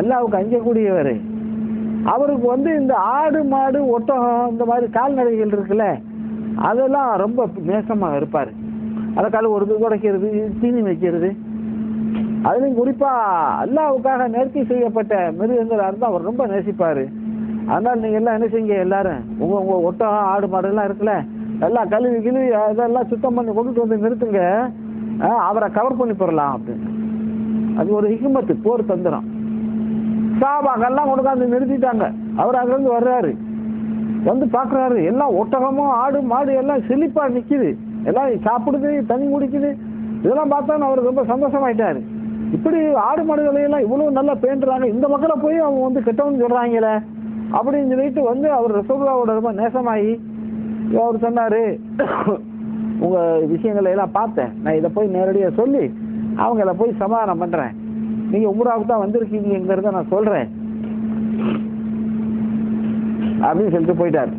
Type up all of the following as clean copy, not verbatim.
அல்லாஹ்வுக்கு அஞ்சக்கூடியவர். அவருக்கு வந்து இந்த ஆடு மாடு ஒட்டகம் இந்த மாதிரி கால்நடைகள் இருக்குல்ல, அதெல்லாம் ரொம்ப நேசமாக இருப்பார். அதை கால ஒரு உடைக்கிறது, தீனி வைக்கிறது, அதுலேயும் குறிப்பாக அல்லாஹ்வுக்காக நேர்த்தி செய்யப்பட்ட மிருகங்களாக இருந்தால் அவர் ரொம்ப நேசிப்பார். அதனால் நீங்கள் எல்லாம் என்ன செய்யுங்க, எல்லாரும் உங்கள் ஒட்டகம் ஆடு மாடுலாம் இருக்குல்ல, எல்லாம் கழுவி அதெல்லாம் சுத்தம் பண்ணி கொண்டுட்டு வந்து நிறுத்துங்க, அவரை கவர் பண்ணி போடலாம் அப்படின்னு. அது ஒரு ஹிக்மத்து, போர் தந்திரம். சஹாபாக்கெல்லாம் கொண்டாந்து நிறுத்திட்டாங்க. அவர் அங்கேருந்து வர்றாரு, வந்து பார்க்குறாரு, எல்லாம் ஒட்டகமும் ஆடு மாடு எல்லாம் செழிப்பாக நிற்கிது, எல்லாம் சாப்பிடுது, தண்ணி குடிக்குது. இதெல்லாம் பார்த்தா அவர் ரொம்ப சந்தோஷமாயிட்டாரு. இப்படி ஆடு மாடுகளையெல்லாம் இவ்வளோ நல்லா பேண்டுறாங்க, இந்த மக்களை போய் அவங்க வந்து கெட்டவன்னு சொல்கிறாங்களே அப்படின்னு சொல்லிட்டு வந்து அவர் ரசூலுல்லாஹ்வோட ரொம்ப நேசமாகி அவர் சொன்னார், உங்கள் விஷயங்களை எல்லாம் பார்த்தேன், நான் இதை போய் நேரடியாக சொல்லி அவங்கள போய் சமாதானம் பண்ணுறேன், நீங்கள் உம்ராவுக்கு தான் வந்திருக்கீங்கிறத நான் சொல்கிறேன் அப்படின்னு சொல்லிட்டு போயிட்டார்.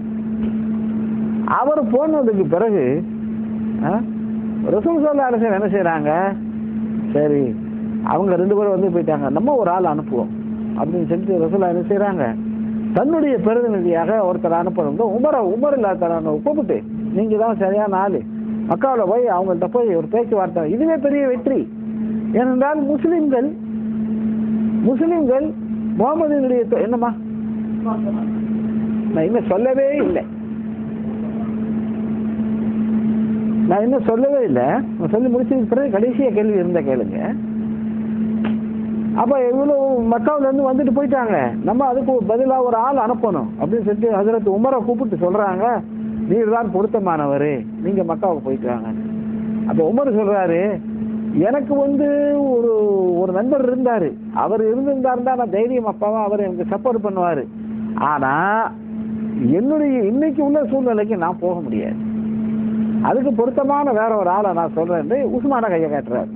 அவர் போனதுக்கு பிறகு ரசூல் ஸல்லல்லாஹு அலைஹி வஸல்லம் என்ன செய்கிறாங்க, சரி அவங்க 2 பேரும் வந்து போயிட்டாங்க, நம்ம ஒரு ஆள் அனுப்புவோம் அப்படின்னு சொல்லிட்டு ரசூலுல்லாஹ் என்ன செய்கிறாங்க, தன்னுடைய பிரதிநிதியாக ஒருத்தர் அனுப்பணும். உமர் இல்லாத கூப்பிட்டு, நீங்கள் தான் சரியான ஆள், மக்காவில் போய் அவங்கள்ட்ட போய் ஒரு பேச்சுவார்த்தை. இதுவே பெரிய வெற்றி. ஏனென்றால் முஸ்லிம்கள் முகமதினுடைய என்னம்மா நான் இன்னும் சொல்லவே இல்லை, நான் சொல்லி முடிச்சதுக்கு பிறகு கடைசியாக கேள்வி இருந்த கேளுங்க. அப்போ இவ்வளோ மக்காவிலேருந்து வந்துட்டு போயிட்டாங்க, நம்ம அதுக்கு பதிலாக ஒரு ஆள் அனுப்பணும் அப்படின்னு சொல்லிட்டு ஹஜ்ரத் உமரை கூப்பிட்டு சொல்கிறாங்க, நீர் தான் பொருத்தமானவர், நீங்கள் மக்காவுக்கு போயிட்டு வாங்க. அப்போ உமர் சொல்கிறாரு, எனக்கு வந்து ஒரு நண்பர் இருந்தார், அவர் இருந்திருந்தாருந்தா நான் தைரியம் அப்பாவா அவர் எனக்கு சப்போர்ட் பண்ணுவார். ஆனால் என்னுடைய இன்னைக்கு உள்ள சூழ்நிலைக்கு நான் போக முடியாது, அதுக்கு பொருத்தமான வேற ஒரு ஆளை நான் சொல்கிறேன். உஸ்மான கையை காட்டுறாரு,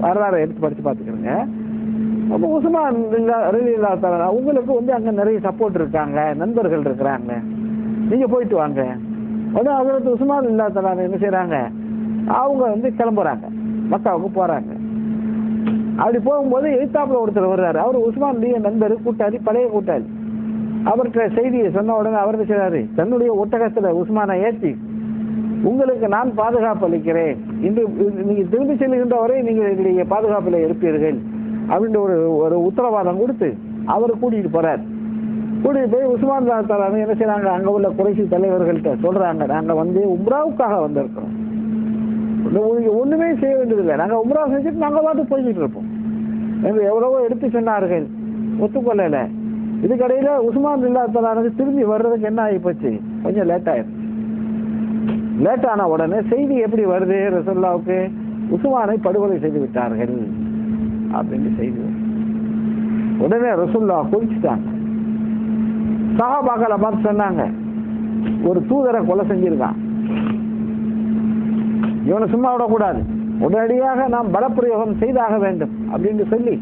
வரலாறு எடுத்து படித்து பார்த்துக்கிறேங்க. அப்போ உஸ்மான் ரலியல்லாஹு தஆலா உங்களுக்கு வந்து அங்கே நிறைய சப்போர்ட் இருக்காங்க, நண்பர்கள் இருக்கிறாங்க, நீங்கள் போயிட்டு வாங்க. உடனே ஹஜ்ரத் உஸ்மான் ரலியல்லாஹு தஆலா என்ன செய்கிறாங்க, அவங்க வந்து கிளம்புறாங்க, மக்காவுக்கு போகிறாங்க. அப்படி போகும்போது எதிர்த்தாப்புல ஒருத்தர் வர்றாரு, அவர் உஸ்மானுடைய நண்பர், கூட்டாளி, பழைய கூட்டாளி. அவர்கிட்ட செய்தியை சொன்ன உடனே அவர் என்ன செய்கிறாரு, தன்னுடைய ஒட்டகத்தில் உஸ்மானை ஏற்றி, உங்களுக்கு நான் பாதுகாப்பு அளிக்கிறேன், இன்று நீங்கள் திரும்பி செல்கின்ற வரை நீங்கள் என்னுடைய பாதுகாப்பில் இருப்பீர்கள் அப்படின்ற ஒரு உத்தரவாதம் கொடுத்து அவர் கூட்டிகிட்டு போகிறார். கூட்டிகிட்டு போய் உஸ்மான் ரலியல்லாஹு என்ன செய்கிறாங்க, அங்கே உள்ள குறைஷி தலைவர்கள்ட்ட சொல்கிறாங்க, நாங்கள் வந்து உம்ராவுக்காக வந்திருக்கிறோம், ஒன்றுமே செய்ய வேண்டியதில்லை, நாங்கள் உம்ரா செஞ்சுட்டு நாங்கள் பாட்டு போய்கிட்டு இருப்போம் என்று எவ்வளவோ எடுத்து சொன்னார்கள். ஒத்துக்கொள்ளலை. இதுக்கடையில் உஸ்மான் ரலியல்லாஹு தஆலா திரும்பி வர்றதுக்கு என்ன ஆகி போச்சு, கொஞ்சம் லேட்டாகிடுச்சு. லேட்டான உடனே செய்தி எப்படி வருது, ரசூலுல்லாஹ்வுக்கு உஸ்மானை படுகொலை செய்து விட்டார்கள் அப்படின்னு செய்தி. உடனே ரசூலுல்லாஹ் குளிச்சுட்டாங்க. சஹாபாக்களை பார்த்து சொன்னாங்க, ஒரு தூதரை கொலை செஞ்சிருக்கான், இவனை சும்மா விடக்கூடாது, உடனடியாக நாம் பலப்பிரயோகம் செய்தாக வேண்டும் அப்படின்னு சொல்லி,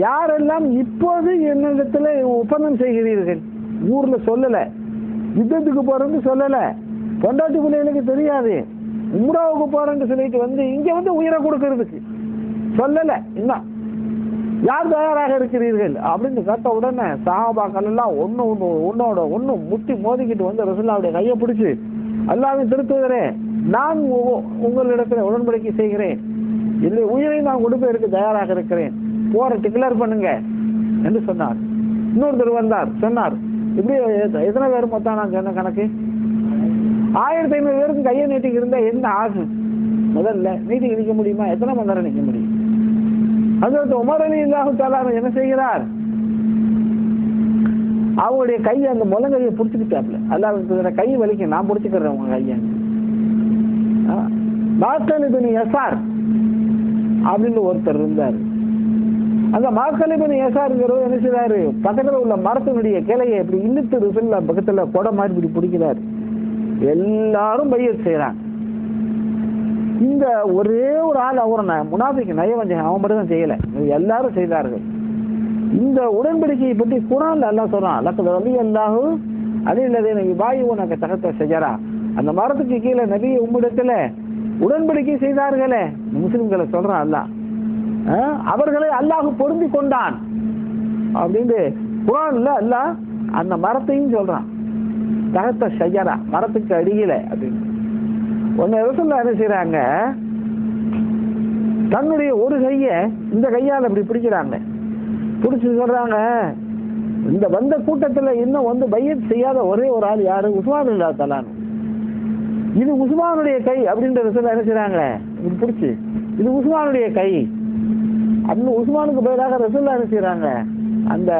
யாரெல்லாம் இப்போது என்னிடத்துல ஒப்பந்தம் செய்கிறீர்கள், ஊர்ல சொல்லலை, யுத்தத்துக்கு போறேன்னு சொல்லலை, பொண்டாட்டி பிள்ளைகளுக்கு தெரியாது, உம்ராவுக்கு போறேன்னு சொல்லிட்டு வந்து இங்க வந்து உயிரை கொடுக்கறதுக்கு சொல்லலை, இன்னும் யார் தயாராக இருக்கிறீர்கள் அப்படின்னு கேட்ட உடனே சஹாபாக்கள் எல்லாம் ஒன்னோட ஒன்று முட்டி மோதிக்கிட்டு வந்து ரசூலுல்லாஹ்வுடைய கையை பிடிச்சு, அல்லாஹ்வின் திருத்தூதரே, நான் உங்களிடத்துல உடன்படிக்கை செய்கிறேன், இல்லை உயிரை நான் கொடுப்பதற்கு தயாராக இருக்கிறேன், போற டிக்ளேர் பண்ணுங்க என்று சொன்னார். இன்னொருத்தர் வந்தார், சொன்னார், இப்படி எத்தனை பேர் மொத்தம் நான் சொன்ன கணக்கு 1500 பேருக்கு கையை நீட்டிக்கு இருந்தா என்ன ஆகும், முதல்ல நீட்டிக்கு நிற்க முடியுமா, எத்தனை மணி நேரம் நிற்க முடியும். ஹஜ்ரத் உமர் ரலியல்லாஹு தஆலா என்ன செய்கிறார், அவங்களுடைய கையை அந்த முழங்கையை பிடிச்சிக்கிட்டாப்ல, அல்லாஹ் கை வலிக்க நான் பிடிச்சிக்கிறேன் உங்க கையை. மாக்கல் இப்னு யஸார் அப்படின்னு ஒருத்தர் இருந்தார். அந்த மாக்கல் இப்னு யஸார்ங்கிறவர் என்ன செய்றாரு, பக்கத்துல உள்ள மரத்தினுடைய கிளையை இப்படி இழுத்து ரசூலுல்லாஹ் பக்கத்துல கொடை மாதிரி இப்படி பிடிக்கிறார். எல்லாரும் பையத் செய்யறாங்க. இந்த ஒரே ஒரு ஆள் அவரை முனாஃபிக் நயவஞ்சகன், அவன் மட்டும் தான் செய்யல, எல்லாரும் செய்தார்கள். இந்த உடன்படிக்கையை பற்றி குர்ஆன்ல அல்லாஹ் சொல்றான், லக்கத் ரலியல்லாஹு அனில்லதீன யுபாயிஊனக தஹத ஷஜரா, அந்த மரத்துக்கு கீழே நபி உம்மிடத்துல உடன்படிக்கை செய்தார்களே முஸ்லிம்களை சொல்றான் அல்லாஹ், அவர்களை அல்லாஹ் பொருந்தி கொண்டான் அப்படின்ட்டு குர்ஆன்ல அல்லாஹ் அந்த மரத்தையும் சொல்றான். தகத்த ஷஜரா, மரத்துக்கு அடியில அப்படின்னு. ஒன்னு ரசூலுல்லாஹ் என்ன செய்றாங்க, தன்னுடைய ஒரு கையை இந்த கையால் இப்படி பிடிக்கிறாங்க. பிடிச்சி சொல்றாங்க, இந்த வந்த கூட்டத்துல இன்னும் வந்து பையத் செய்யாத ஒரே ஒரு ஆள் யாரு? உஸ்மான் ரலியல்லாஹு தஆலா. இது உஸ்மானுடைய கை அப்படின்ற ரசூலுல்லாஹ் என்ன செய்றாங்க, இது பிடிச்சி இது உஸ்மானுடைய கை அப்படின்னு உஸ்மானுக்கு பதிலாக ரசூலுல்லாஹ் என்ன செய்றாங்க, அந்த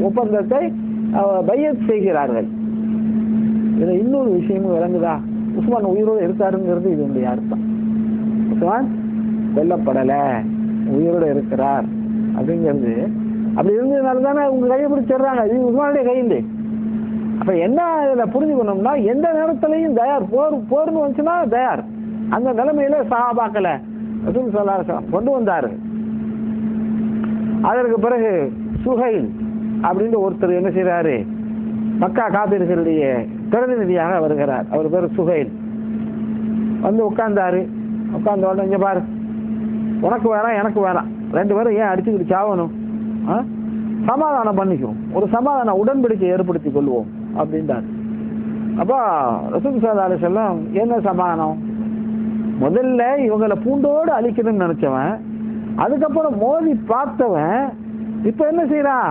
ஒப்பந்தத்தை பையத் செய்கிறார்கள். இதுல இன்னொரு விஷயமும் விளங்குதா? உஸ்மான் உயிரோடு இருக்காருங்கிறது இதனுடைய அர்த்தம். உஸ்மான் கொல்லப்படலை, உயிரோடு இருக்கிறார் அப்படிங்கிறது. அப்படி இருந்ததுனால தானே உங்க கையை பிடிச்சிடுறாங்க, இது உஸ்மானுடைய கைண்டு. அப்ப என்ன இதில் புரிஞ்சுக்கணும்னா, எந்த நேரத்திலையும் தயார், போர்னு வந்துச்சுன்னா தயார். அந்த நிலைமையில சஹாபாக்களை ரசூல் ஸல்லல்லாஹு அலைஹி வஸல்லம் கொண்டு வந்தாரு. அதற்கு பிறகு சுஹைல் அப்படின்னு ஒருத்தர் என்ன செய்யறாரு, மக்கா காபிர்களுடைய பிரதிநிதியாக வருகிறார். அவர் பேர் சுஹைல். வந்து உட்கார்ந்தாரு. உட்கார்ந்த உடனே, இங்க பாரு, உனக்கு வேணாம் எனக்கு வேணாம், ரெண்டு பேரும் ஏன் அடிச்சுக்கிட்டு சாவணும், சமாதானம் பண்ணிக்குவோம், ஒரு சமாதான உடன்படிக்கை ஏற்படுத்தி கொள்வோம் அப்படின்றாரு. அப்போ ரசூல் ஸல்லல்லாஹு அலைஹி வஸல்லம், என்ன சமாதானம்? முதல்ல இவங்களை பூண்டோடு அழிக்கணும்னு நினைச்சவன், அதுக்கப்புறம் மோதி பார்த்தவன், இப்ப என்ன செய்யறான்,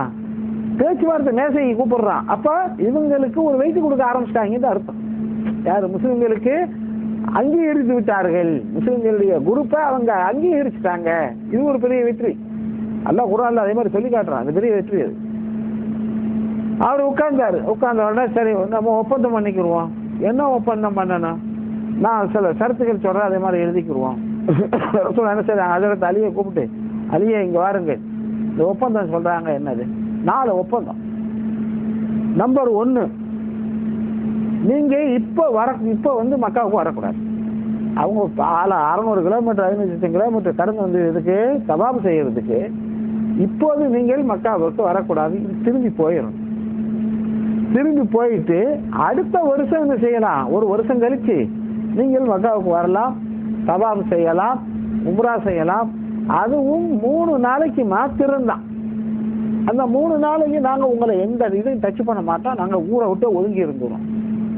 பேச்சுவார்த்தை மேசையை கூப்பிடுறான். அப்ப இவங்களுக்கு ஒரு வெயிட் கொடுக்க ஆரம்பிச்சிட்டாங்க அர்த்தம். யாரு? முஸ்லிம்களுக்கு அங்கீகரித்து விட்டார்கள். முஸ்லிம்களுடைய குரூப்பை அவங்க அங்கீகரிச்சுட்டாங்க. இது ஒரு பெரிய வெற்றி. அல்லாஹ் குர்ஆன்ல அதே மாதிரி சொல்லி காட்டுறான். அது பெரிய வெற்றி. அது அவர் உட்கார்ந்தாரு. உட்கார்ந்த உடனே, சரி நம்ம ஒப்பந்தம் பண்ணிக்கிடுவோம். என்ன ஒப்பந்தம் பண்ணணும்? நான் சில சரத்துக்கள் சொல்றேன், அதே மாதிரி எழுதிக்கிடுவோம். என்ன செய்றாங்க, ஹஜ்ரத் அலியை கூப்பிட்டு, அலியை இங்க வாருங்க, இந்த ஒப்பந்தம் சொல்றாங்க. என்னது? 4 ஒப்பந்தம். நம்பர் 1, நீங்க இப்ப வந்து மக்காவுக்கு வரக்கூடாது. அவங்க 600 கிலோமீட்டர் 500 கிலோமீட்டர் கடந்து வந்து இதுக்கு தவாப் செய்யறதுக்கு இப்போது நீங்கள் மக்காவுக்கு வரக்கூடாது. திரும்பி போயிடும். திரும்பி போயிட்டு அடுத்த வருஷம் என்ன செய்யலாம், ஒரு வருஷம் கழிச்சு நீங்கள் மக்காவுக்கு வரலாம், தவாப் செய்யலாம், உம்ரா செய்யலாம். அதுவும் 3 நாளைக்கு மாத்திரம்தான். அந்த 3 நாளைக்கு நாங்க உங்களை எந்த இதையும் டச் பண்ண மாட்டோம். நாங்க ஊரை விட்டு ஒதுங்கி இருந்துடும்.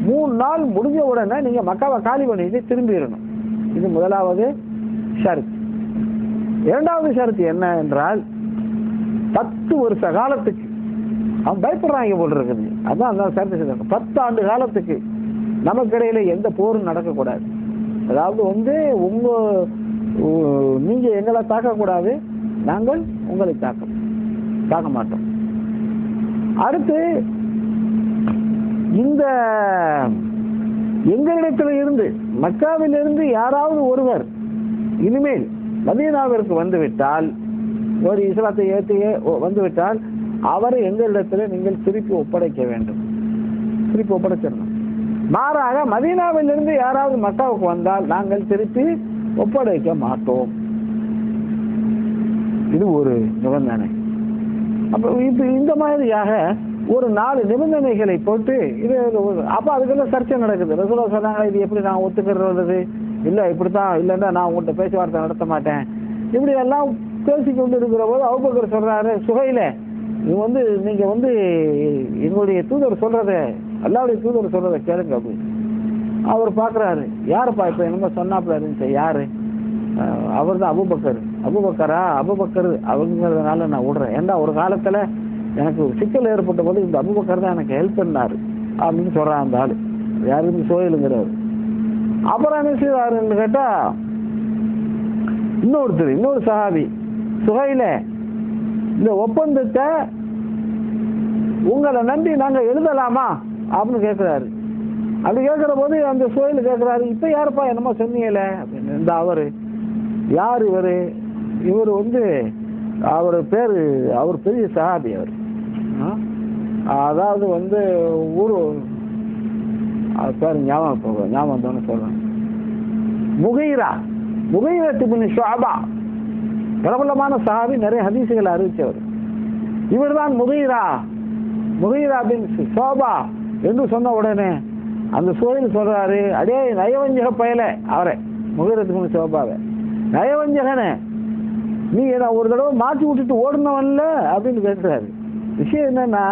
3 நாள் முடிஞ்ச உடனே நீங்க மக்காவை காலி பண்ணிட்டு திரும்பிடணும். இது முதலாவது ஷரத். இரண்டாவது ஷரத் என்ன என்றால், 10 வருஷ காலத்துக்கு, அவன் பயப்படுறாங்க போல் இருக்குது, அதான் அந்த ஷரத்து, 10 ஆண்டு காலத்துக்கு நமக்கு இடையில எந்த போரும் நடக்கக்கூடாது. அதாவது வந்து நீங்க எங்களை தாக்கக்கூடாது, நாங்கள் உங்களை தாக்க மாட்டோம். அடுத்து, இந்த எங்களிடத்தில் இருந்து மக்காவிலிருந்து யாராவது ஒருவர் இனிமேல் மதீனாவிற்கு வந்துவிட்டால், ஒரு இஸ்லாத்தை ஏற்றி வந்துவிட்டால், அவரை எங்களிடத்தில் நீங்கள் திருப்பி ஒப்படைக்க வேண்டும். திருப்பி ஒப்படைச்சிடணும். மாறாக மதீனாவிலிருந்து யாராவது மக்காவுக்கு வந்தால் நாங்கள் திருப்பி ஒப்படைக்க மாட்டோம். இது ஒரு நிபந்தனை. அப்ப இந்த மாதிரியாக ஒரு 4 நிபந்தனைகளை போட்டு இது. அப்ப அதுக்கெல்லாம் சர்ச்சை நடக்குது. ரசூலுல்லாஹ் சொன்னாங்க, இது எப்படி நான் ஒத்துக்கிறது? இல்ல இப்படித்தான், இல்லைன்னா நான் உங்கள்கிட்ட பேச்சுவார்த்தை நடத்த மாட்டேன். இப்படி எல்லாம் பேசிக்கொண்டு இருக்கிற போது அபூபக்கர் சொல்றாரு, சுஹைல, நீங்க எங்களுடைய தூதர் சொல்றத, அல்லாஹ்வுடைய தூதர் சொல்றதை கேளுங்க அப்படின்னு. அவர் பாக்குறாரு, யாருப்பா இப்ப என்னமோ சொன்னாப்ல இருந்துச்சு, யாரு? அவர் தான் அபூபக்கர். அபூபக்கர் அவங்கிறதுனால நான் விடுறேன். ஏன்னா ஒரு காலத்துல எனக்கு ஒரு சிக்கல் ஏற்பட்ட போது இந்த அபூபக்கர் தான் எனக்கு ஹெல்ப் பண்ணாரு அப்படின்னு சொல்றான் அந்த ஆளு. யாருக்கு? சோயிலுங்கிறவர். அப்புறம் என்ன செய்வாருன்னு கேட்டா, இன்னொரு சஹாபி, சுஹைல, இந்த ஒப்பந்தத்தை உங்களை நம்பி நாங்க எழுதலாமா அப்படின்னு கேட்கிறாரு. அப்படி கேட்கிற போது அந்த சுஹைல் கேட்கிறாரு, இப்ப யாருப்பா என்னமோ சொன்னீங்கல அப்படின்னு. இந்த அவரு யார்? இவர் அவர் பேரு, அவர் பெரிய சஹாபி. அவர் அதாவது ஊரு பேரு ஞாபகம் வந்தோன்னு சொல்றேன். முகைரா இப்னு ஷுஅபா, பிரபலமான சஹாபி, நிறைய ஹதீசுகளை அறிவிச்சவர். இவர் தான் முகைரா பின் ஷுஅபா என்று சொன்ன உடனே அந்த சுஹைல் சொல்றாரு, அடே நயவஞ்சக பயல, அவரை முகைரா பின் ஷுஅபாவை, நயவஞ்சகனே, நீ நான் ஒரு தடவை மாற்றி விட்டுட்டு ஓடுனவன்ல அப்படின்னு பேசுறாரு. விஷயம் என்னன்னா,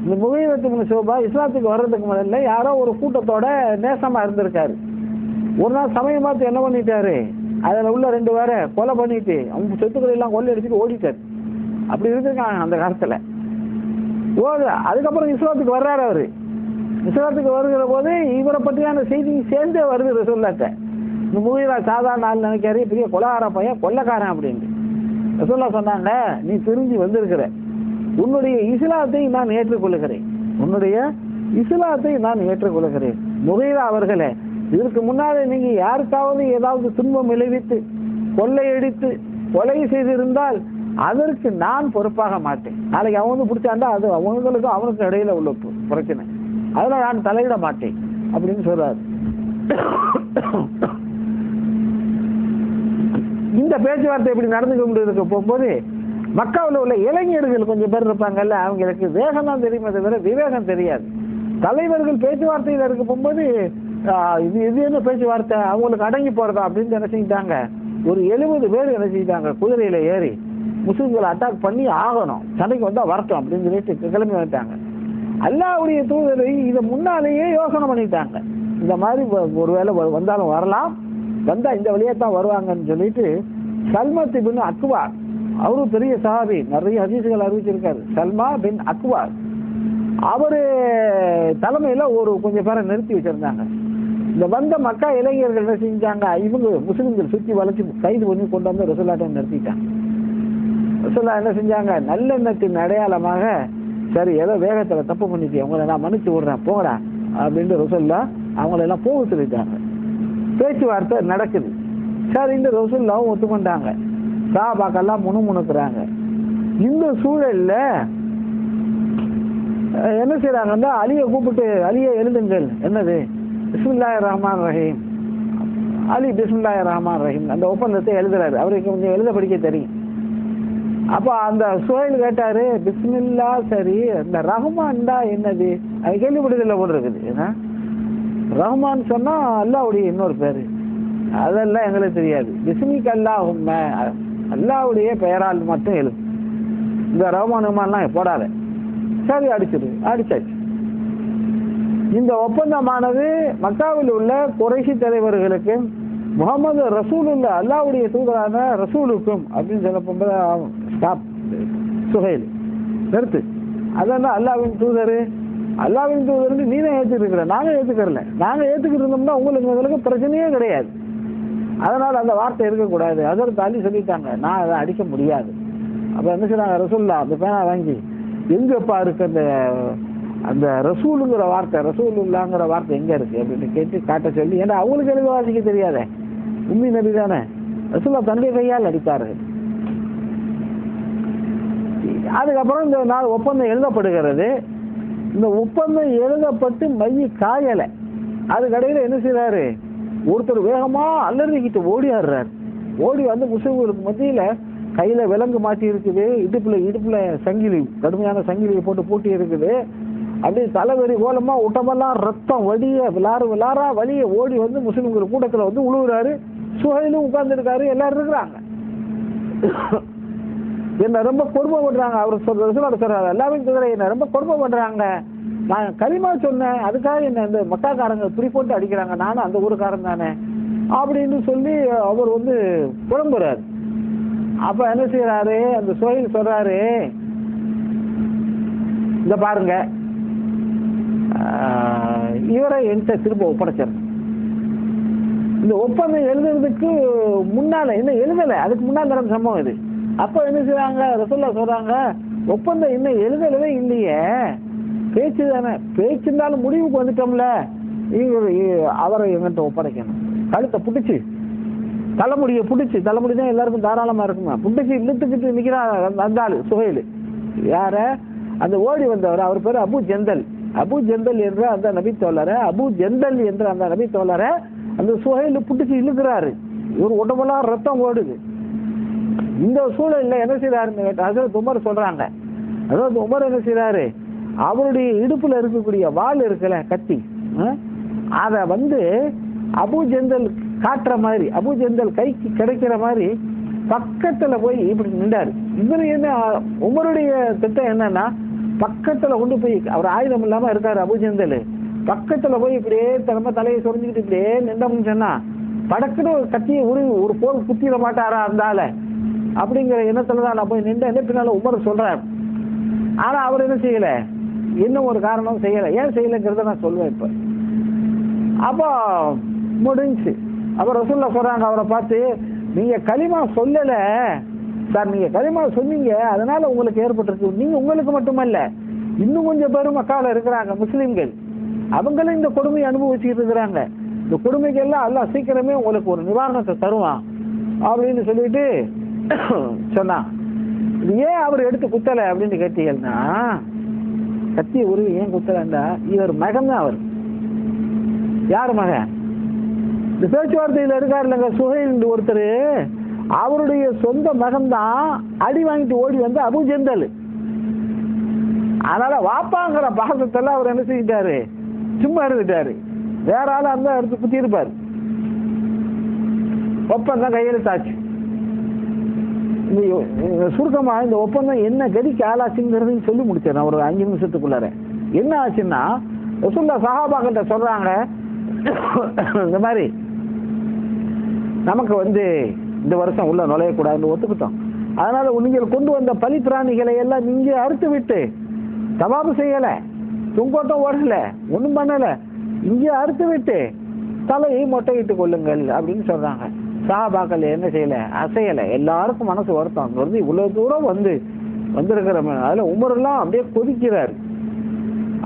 இந்த முகைரத்து ஷோபா இஸ்லாத்துக்கு வர்றதுக்கு முதல்ல யாரோ ஒரு கூட்டத்தோட நேசமா இருந்திருக்காரு. ஒரு நாள் சமயம் பார்த்து என்ன பண்ணிட்டாரு, அதில் உள்ள 2 பேரை கொலை பண்ணிட்டு அவங்க சொத்துக்களை எல்லாம் கொள்ளை அடிச்சுட்டு ஓடிட்டாரு. அப்படி இருந்திருக்காங்க அந்த காலத்துல. அதுக்கப்புறம் இஸ்லாத்துக்கு வர்றாரு. அவரு இஸ்லாத்துக்கு வருகிற போது இவரை பற்றியான செய்தி சேர்ந்தே வருது ரசூலுல்லாஹ்ட்ட. இந்த முகீரா சாதாரண ஆள் நினைக்காரு, பெரிய கொலைகார பையன், கொள்ளைக்காரன் அப்படின்ட்டு. ரசூலுல்லாஹ் சொன்னாங்க, நீ திரும்பி வந்திருக்கிற, உன்னுடைய இஸ்லாத்தை நான் ஏற்றுக்கொள்கிறேன், உன்னுடைய இஸ்லாத்தை நான் ஏற்றுக்கொள்கிறேன். முகீரா அவர்களே, இதற்கு முன்னாலே நீங்க யாருக்காவது ஏதாவது துன்பம் விளைவித்து கொள்ளையடித்து கொலை செய்திருந்தால் அதற்கு நான் பொறுப்பாக மாட்டேன். நாளைக்கு அவன் வந்து பிடிச்சாண்டா அது அவங்களுக்கும் அவனுக்கும் இடையில உள்ள பிரச்சனை, அதெல்லாம் நான் தலையிட மாட்டேன் அப்படின்னு சொல்றாரு. இந்த பேச்சுவார்த்தை எப்படி நடந்துக்க முடியுதுக்கு போகும்போது மக்காவில் உள்ள இளைஞர்கள் கொஞ்சம் பேர் இருப்பாங்கல்ல, அவங்களுக்கு வேகம் தான் தெரியுமே தவிர விவேகம் தெரியாது. தலைவர்கள் பேச்சுவார்த்தையில் இருக்க போகும்போது இது என்ன பேச்சுவார்த்தை, அவங்களுக்கு அடங்கி போறதா அப்படின்னு என்ன செஞ்சிட்டாங்க, ஒரு 70 பேர் என்ன செஞ்சிட்டாங்க, குதிரையில ஏறி முஸ்லிம்களை அட்டாக் பண்ணி ஆகணும், சண்டைக்கு வந்தா வரட்டும் அப்படின்னு சொல்லிட்டு கிளம்பி வந்துட்டாங்க. அல்லாஹ்வுடைய தூதரை இதை முன்னாலேயே யோசனை பண்ணிட்டாங்க. இந்த மாதிரி ஒருவேளை வந்தாலும் வரலாம், வந்தா இந்த வழியா தான் வருவாங்கன்னு சொல்லிட்டு சல்மத் பின் அக்வா, அவரும் பெரிய சஹாபி, நிறைய ஹதீஸ்கள் அறிவிச்சிருக்காரு. சல்மா பின் அக்வா அவரு தலைமையில ஒரு கொஞ்சம் பேரை நிறுத்தி வச்சிருந்தாங்க. இந்த வந்த மக்கா இளைஞர்கள் என்ன செஞ்சாங்க, இவங்க முஸ்லிம்கள் சுற்றி வளைச்சு கைது பண்ணி கொண்டு வந்து ரசூலுல்லாஹ்ட்ட நிறுத்திட்டாங்க. ரசூலுல்லாஹ் என்ன செஞ்சாங்க, நல்லெண்ணத்தின் அடையாளமாக, சரி ஏதோ வேகத்துல தப்பு பண்ணிட்டு அவங்கள நான் மன்னிச்சு விடுறேன் போங்கடா அப்படின்ட்டு ரசூலுல்லாஹ் அவங்கள எல்லாம் போக சொல்லிட்டாங்க. பேச்சுவார்த்தை நடக்குது. சரி இந்த ரசூலுல்லாஹ் ஒத்துக்கொண்டாங்க. சஹாபாக்கெல்லாம் முணுமுணுக்குறாங்க. இந்த சூழல்ல என்ன செய்யறாங்கன்னா, அலியை கூப்பிட்டு, அலியை எழுதுங்கள், என்னது பிஸ்மில்லாஹிர் ரஹ்மான் ரஹீம், அலி பிஸ்மில்லாஹிர் ரஹ்மான் ரஹீம் அந்த ஒப்பந்தத்தை எழுதுறாரு. அவருக்கு கொஞ்சம் எழுத படிக்க தெரியும். அப்போ அந்த சுஹைல் கேட்டாரு, பிஸ்மில்லா சரி, இந்த ரஹ்மான்டா என்னது, அது கேள்விப்பட்டதில்லை போல் இருக்குது. ஏன்னா ரஹ்மான் சொன்னா அல்லாஹ்வுடைய இன்னொரு பேரு, அதெல்லாம் எங்களுக்கு தெரியாது. பிஸ்மிக் அல்லாஹும்ம, அல்லாஹ்வுடைய பெயரால் மட்டும் எழுது, இந்த ரஹ்மான் போடாத. சரி அடிச்சாச்சு. இந்த ஒப்பந்தமானது மக்காவில் உள்ள குறைஷி தலைவர்களுக்கு முகமது ரசூலுல்லா அல்லாஹ்வுடைய தூதரான ரசூலுக்கும் அப்படின்னு சொல்லப்போது ஸ்டாப் சுஹைல் நிறுத்து, அதெல்லாம் அல்லாஹ்வின் தூதர், அல்லாஹ்வின் தூதர் நீ தான் ஏற்றுக்கிற, நாங்க ஏற்றுக்கறல, நாங்க ஏற்றுக்கிட்டு இருந்தோம்னா உங்களுக்கு பிரச்சனையே கிடையாது, அதனால அந்த வார்த்தை இருக்கக்கூடாது. அதற்கு அலி சொல்லிட்டாங்க, நான் அதை அடிக்க முடியாது. அப்ப என்ன செய்றாங்க, ரசூலுல்லாஹ் அந்த பேனா வாங்கி எங்கப்பா இருக்கு அந்த அந்த ரசூலுங்கிற வார்த்தை, ரசூலுல்லாங்கிற வார்த்தை எங்க இருக்கு அப்படின்னு கேட்டு காட்ட சொல்லி, ஏன்னா அவங்களுக்கு எழுத வாசிக்க தெரியாத, உம்மி நபி தானே, ரசூலுல்லாஹ் தன்னுடைய கையால் அடித்தாரு. அதுக்கப்புறம் இந்த நாள் ஒப்பந்தம் எழுதப்படுகிறது. இந்த ஒப்பந்தம் எழுதப்பட்டு மைய காயலை, அதுக்கடையில் என்ன செய்யறாரு, ஒருத்தர் வேகமா அல்லறிக்கிட்டு ஓடியாடுறாரு. ஓடி வந்து முஸ்லிம்களுக்கு மத்தியில கையில விலங்கு மாட்டி இருக்குது, இடுப்புல சங்கிலி, கடுமையான சங்கிலியை போட்டு பூட்டி இருக்குது. அப்படியே தலைவரி கோலமா உட்டமெல்லாம் ரத்தம் வடிய விளாரா வலிய ஓடி வந்து முஸ்லிம்கள் கூட்டத்தில் வந்து உழுவுறாரு. சுஹைலும் உட்கார்ந்து இருக்காரு, எல்லாரும் இருக்கிறாங்க. என்ன ரொம்ப கொடுமை பண்றாங்க. அவர் சொல்றாரு, எல்லாமே என்ன ரொம்ப கொடுமை பண்றாங்க, நான் களிமா சொன்னேன், அதுக்காக என்ன இந்த மக்காக்காரங்க துணி போட்டு அடிக்கிறாங்க, நானும் அந்த ஊருக்காரன் தானே அப்படின்னு சொல்லி அவர் வந்து புலம்புறாரு. அப்ப என்ன செய்யறாரு, அந்த சுஹைல் சொல்றாரு, இந்த பாருங்க இவரை என்கிட்ட திரும்ப ஒப்படைச்சார். இந்த ஒப்பந்தம் எழுதுறதுக்கு முன்னால இன்னும் எழுதலை, அதுக்கு முன்னால் நடந்த சம்பவம் இது. அப்ப என்ன செய்யறாங்க, ரசூலுல்லாஹ் சொல்றாங்க, ஒப்பந்தம் இன்னும் எழுதலவே இல்லையே, பேச்சு தானே, பேச்சு இருந்தாலும் முடிவுக்கு வந்துட்டோம்ல, அவரை எங்கிட்ட ஒப்படைக்கணும். கழுத்தை புடிச்சு தலைமுடியை பிடிச்சி, தலைமுடி தான் எல்லாருக்கும் தாராளமா இருக்குமா, பிடிச்சி இழுத்துக்கிட்டு நிக்கிறான் அந்த ஆளு சுஹைல். யார, அந்த ஓடி வந்தவர், அவர் பேரு அபு ஜந்தல். அபு ஜந்தல் என்ற அந்த நபி தோழரை, அபு ஜந்தல் என்ற அந்த நபி தோழரை அந்த சுஹைல் பிடிச்சி இழுக்கிறாரு. இவர் உடம்பெல்லாம் ரத்தம் ஓடுது. இந்த சூழல்ல என்ன செய்யறாருன்னு கேட்டா, ஹஜ்ரத் உமர் சொல்றாங்க, அதாவது உமர் என்ன செய்யறாரு, அவருடைய இடுப்புல இருக்கக்கூடிய வாள் இருக்குல்ல, கத்தி, அத வந்து அபு ஜந்தல் காட்டுற மாதிரி, அபு ஜந்தல் கைக்கு கிடைக்கிற மாதிரி பக்கத்துல போய் இப்படி நின்றாரு. இவரு என்ன, உமருடைய திட்டம் என்னன்னா, பக்கத்துல கொண்டு போய், அவர் ஆயுதம் இல்லாம இருக்காரு அபூஜந்தல், பக்கத்துல போய் இப்படியே திரும்ப தலையை சொரிஞ்சுக்கிட்டு இப்படியே நின்றோம்னு சொன்னா படக்குன்னு ஒரு கத்தியை ஒரு போர் குத்திட மாட்டாரா இருந்தால அப்படிங்கிற எண்ணத்துலதான் நான் போய் நின்றேன். பின்னால உமர் சொல்றாரு. ஆனா அவர் என்ன செய்யல, இன்னும் ஒரு காரணம் செய்யல. ஏன் செய்யலைங்கிறத நான் சொல்லுவேன் இப்ப. அப்போ முடிஞ்சு அப்ப ரசூலுல்லாஹ் சொல்றாங்க அவரை பார்த்து, நீங்க கலிமா சொல்லல சார், நீங்க கலிமா சொன்னீங்க, அதனால உங்களுக்கு ஏற்பட்டிருக்கு. நீங்க உங்களுக்கு மட்டுமல்ல, இன்னும் கொஞ்சம் பேரும் மக்கால இருக்கிறாங்க முஸ்லிம்கள், அவங்களும் இந்த கொடுமையை அனுபவிச்சுட்டு இருக்கிறாங்க. இந்த கொடுமைக்கு எல்லாம் அல்லாஹ் சீக்கிரமே உங்களுக்கு ஒரு நிவாரணத்தை தருவான் அப்படின்னு சொல்லிட்டு சொன்னா. இது ஏன் அவர் எடுத்து குத்தலை அப்படின்னு கேட்டீங்கன்னா, கத்திய உருவி ஏன் குத்தலண்டா, இவர் மகன் தான். அவர் யாரு மகன்? இந்த பேச்சுவார்த்தையில் இருக்காரு இல்லைங்க சுஹைல் ஒருத்தர், அவருடைய சொந்த மகன் தான் அடி வாங்கிட்டு ஓடி வந்து அபூஜந்தல். அதனால வாப்பாங்கிற பாசத்தெல்லாம் அவர் என்ன செஞ்சிட்டாரு, சும்மா இருந்துட்டாரு. வேற ஆளா இருந்தா எடுத்து குத்தி இருப்பாரு. ஒப்பந்தம் கையெழுத்தாச்சு. சுருக்கமா இந்த ஒப்பந்தம் என்ன கதிக்கு ஆளாச்சுங்கிறதையும் சொல்லி முடிச்சேன் நான் ஒரு 5 நிமிஷத்துக்குள்ளார. என்ன ஆச்சுன்னா, ரசூலுல்லாஹ் சஹாபாக்கிட்ட சொல்றாங்க, இந்த மாதிரி நமக்கு இந்த வருஷம் உள்ள நுழையக்கூடாதுன்னு ஒத்துக்கிட்டோம். அதனால நீங்கள் கொண்டு வந்த பலி பிராணிகளை எல்லாம் நீங்க அறுத்து விட்டு, தவாபு செய்யல, துங்கோட்டம் ஓடல, ஒண்ணும் பண்ணல, இங்கே அறுத்து விட்டு தலையை மொட்டையிட்டு கொள்ளுங்கள் அப்படின்னு சொல்றாங்க. சஹாபாக்கள் என்ன செய்யல, அசையல. எல்லாருக்கும் மனசு வருத்தம், இவ்வளவு தூரம் வந்திருக்கிற. அதுல உமரெல்லாம் அப்படியே கொதிக்கிறாரு.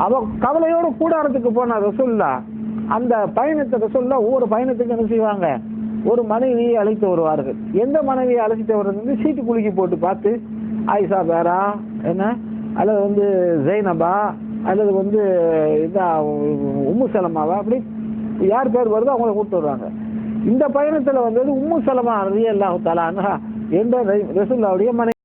அவ கவலையோட கூடாரத்துக்கு போன ரசூலுல்லாஹ், அந்த பயணத்தை ரசூலுல்லாஹ் ஒவ்வொரு பயணத்துக்கு என்ன செய்வாங்க, ஒரு மனைவியை அழைத்து வருவார்கள். எந்த மனைவியை அழைச்சிட்டு வர்றது, சீட்டு குலுக்கி போட்டு பார்த்து, ஆயிஷா பேரா என்ன, அல்லது ஜெய்னபா, அல்லது இதா உம்மு சலமாவா, அப்படி யார் பேர் வருதோ அவங்கள கூப்பிட்டு வருவாங்க. இந்த பயணத்துல உம்மு சலமா ரலியல்லாஹு தஆலா அன்ஹா என்ற ரசூலுல்லாஹ்வுடைய மனைவி.